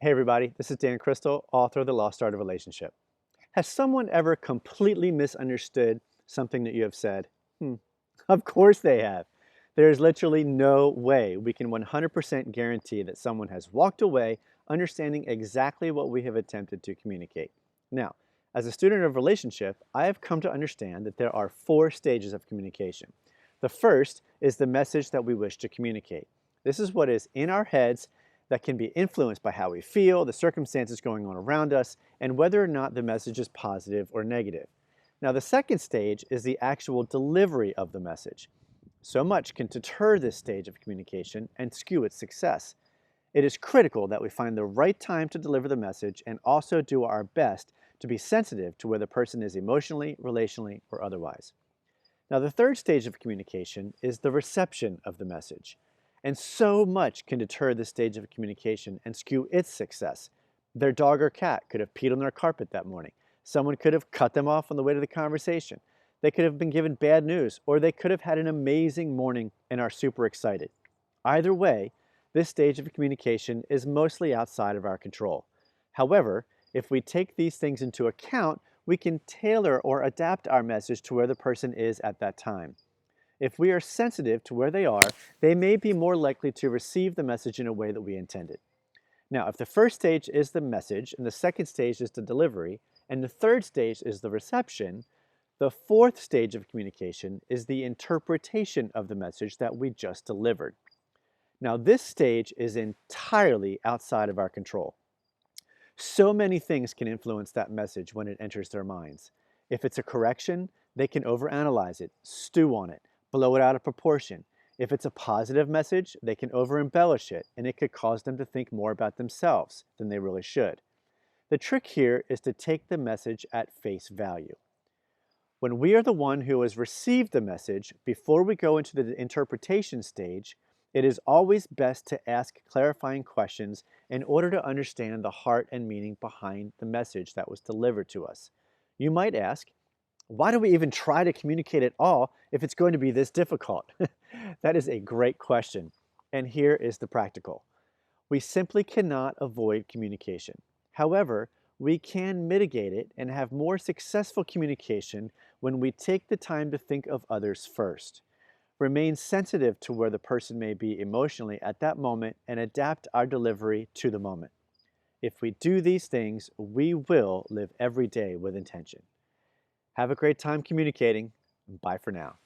Hey everybody, this is Dan Crystal, author of The Lost Art of Relationship. Has someone ever completely misunderstood something that you have said? Hmm. Of course they have. There is literally no way we can 100% guarantee that someone has walked away understanding exactly what we have attempted to communicate. Now, as a student of relationship, I have come to understand that there are four stages of communication. The first is the message that we wish to communicate. This is what is in our heads that can be influenced by how we feel, the circumstances going on around us, and whether or not the message is positive or negative. Now, the second stage is the actual delivery of the message. So much can deter this stage of communication and skew its success. It is critical that we find the right time to deliver the message and also do our best to be sensitive to where the person is emotionally, relationally, or otherwise. Now, the third stage of communication is the reception of the message. And so much can deter this stage of communication and skew its success. Their dog or cat could have peed on their carpet that morning. Someone could have cut them off on the way to the conversation. They could have been given bad news, or they could have had an amazing morning and are super excited. Either way, this stage of communication is mostly outside of our control. However, if we take these things into account, we can tailor or adapt our message to where the person is at that time. If we are sensitive to where they are, they may be more likely to receive the message in a way that we intended. Now, if the first stage is the message, and the second stage is the delivery, and the third stage is the reception, the fourth stage of communication is the interpretation of the message that we just delivered. Now, this stage is entirely outside of our control. So many things can influence that message when it enters their minds. If it's a correction, they can overanalyze it, stew on it, blow it out of proportion. If it's a positive message, they can over-embellish it, and it could cause them to think more about themselves than they really should. The trick here is to take the message at face value. When we are the one who has received the message, before we go into the interpretation stage, it is always best to ask clarifying questions in order to understand the heart and meaning behind the message that was delivered to us. You might ask, why do we even try to communicate at all if it's going to be this difficult? That is a great question. And here is the practical. We simply cannot avoid communication. However, we can mitigate it and have more successful communication when we take the time to think of others first. Remain sensitive to where the person may be emotionally at that moment and adapt our delivery to the moment. If we do these things, we will live every day with intention. Have a great time communicating. Bye for now.